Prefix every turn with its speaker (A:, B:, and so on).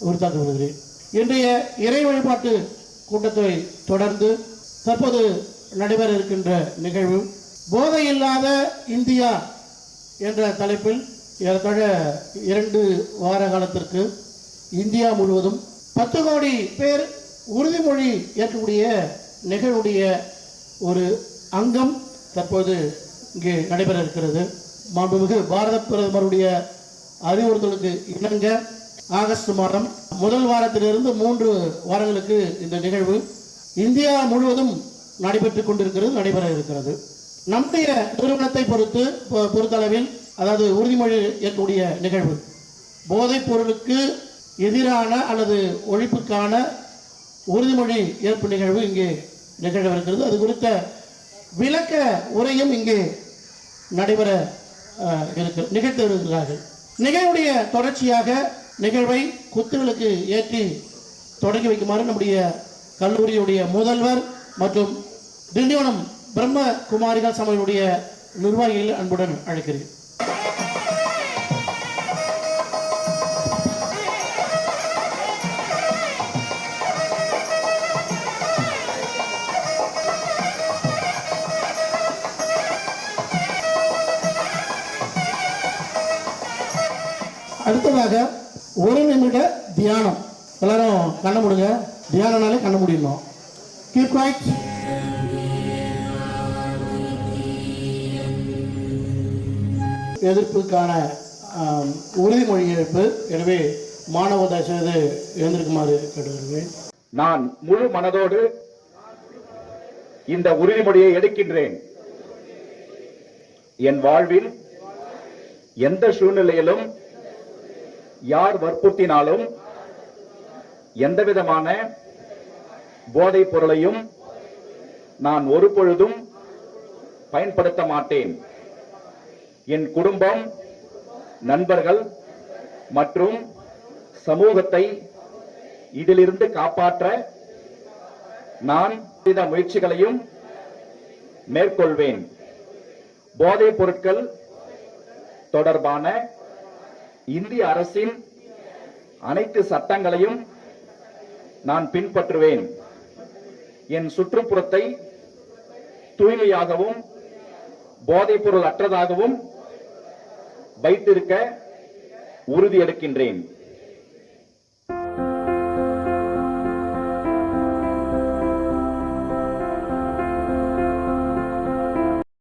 A: உறுத்தாக்கி வருகிறேன். இன்றைய இறை வழிபாட்டு கூட்டத்தை தொடர்ந்து தற்போது நடைபெற இருக்கின்ற நிகழ்வு போதை இல்லாத இந்தியா என்ற தலைப்பில் ஏறத்தாழ 2 வார காலத்திற்கு இந்தியா முழுவதும் 10 கோடி பேர் உறுதிமொழி ஏற்கக்கூடிய நிகழ்வுடைய ஒரு அங்கம் தற்போது இங்கே நடைபெற இருக்கிறது. மாண்புமிகு பாரத பிரதமருடைய அறிவுறுத்தலுக்கு இணங்க ஆகஸ்ட் மாதம் முதல் வாரத்திலிருந்து 3 வாரங்களுக்கு இந்த நிகழ்வு இந்தியா முழுவதும் நடைபெற இருக்கிறது. நம்முடைய நிறுவனத்தை பொறுத்தளவில் அதாவது உறுதிமொழி ஏற்கக்கூடிய நிகழ்வு போதைப் பொருளுக்கு எதிரான அல்லது ஒழிப்புக்கான உறுதிமொழி ஏற்பு நிகழ்வு இங்கே நிகழவிருக்கிறது. அது குறித்த விளக்க உரையும் இங்கே நடைபெற நிகழ்த்திருக்கிறார்கள். நிகழ்வுடைய தொடர்ச்சியாக நிகழ்வை குத்துவிளக்கு ஏற்றி தொடங்கி வைக்குமாறு நம்முடைய கல்லூரியுடைய முதல்வர் மற்றும் திண்டிவனம் பிரம்ம குமாரிகள் சபையுடைய நிர்வாகிகள் அன்புடன் அழைக்கிறேன். அடுத்ததாக 1 நிமிட தியானம். எல்லாரும் கண்ண மூடுங்க. தியானனாலே கண்ண மூடிடணும். Keep quiet. எதிர்ப்புக்கான உறுதிமொழி ஏற்பு. எனவே மாணவ தயவுசெய்து எழுந்திருக்குமாறு கேட்டுக்கொள்கிறேன்.
B: நான் முழு மனதோடு இந்த உறுதிமொழியை எடுக்கின்றேன். என் வாழ்வில் எந்த சூழ்நிலையிலும் யார் வற்புறுத்தினாலும் எந்தவிதமான போதைப் பொருளையும் நான் ஒருபொழுதும் பயன்படுத்த மாட்டேன். என் குடும்பம், நண்பர்கள் மற்றும் சமூகத்தை இதிலிருந்து காப்பாற்ற நான் எந்த முயற்சிகளையும் மேற்கொள்வேன். போதைப் பொருட்கள் தொடர்பான இந்திய அரசின் அனைத்து சட்டங்களையும் நான் பின்பற்றுவேன். என் சுற்றுப்புறத்தை தூய்மையாகவும் போதைப் பொருள் அற்றதாகவும் வைத்திருக்க உறுதி எடுக்கின்றேன்.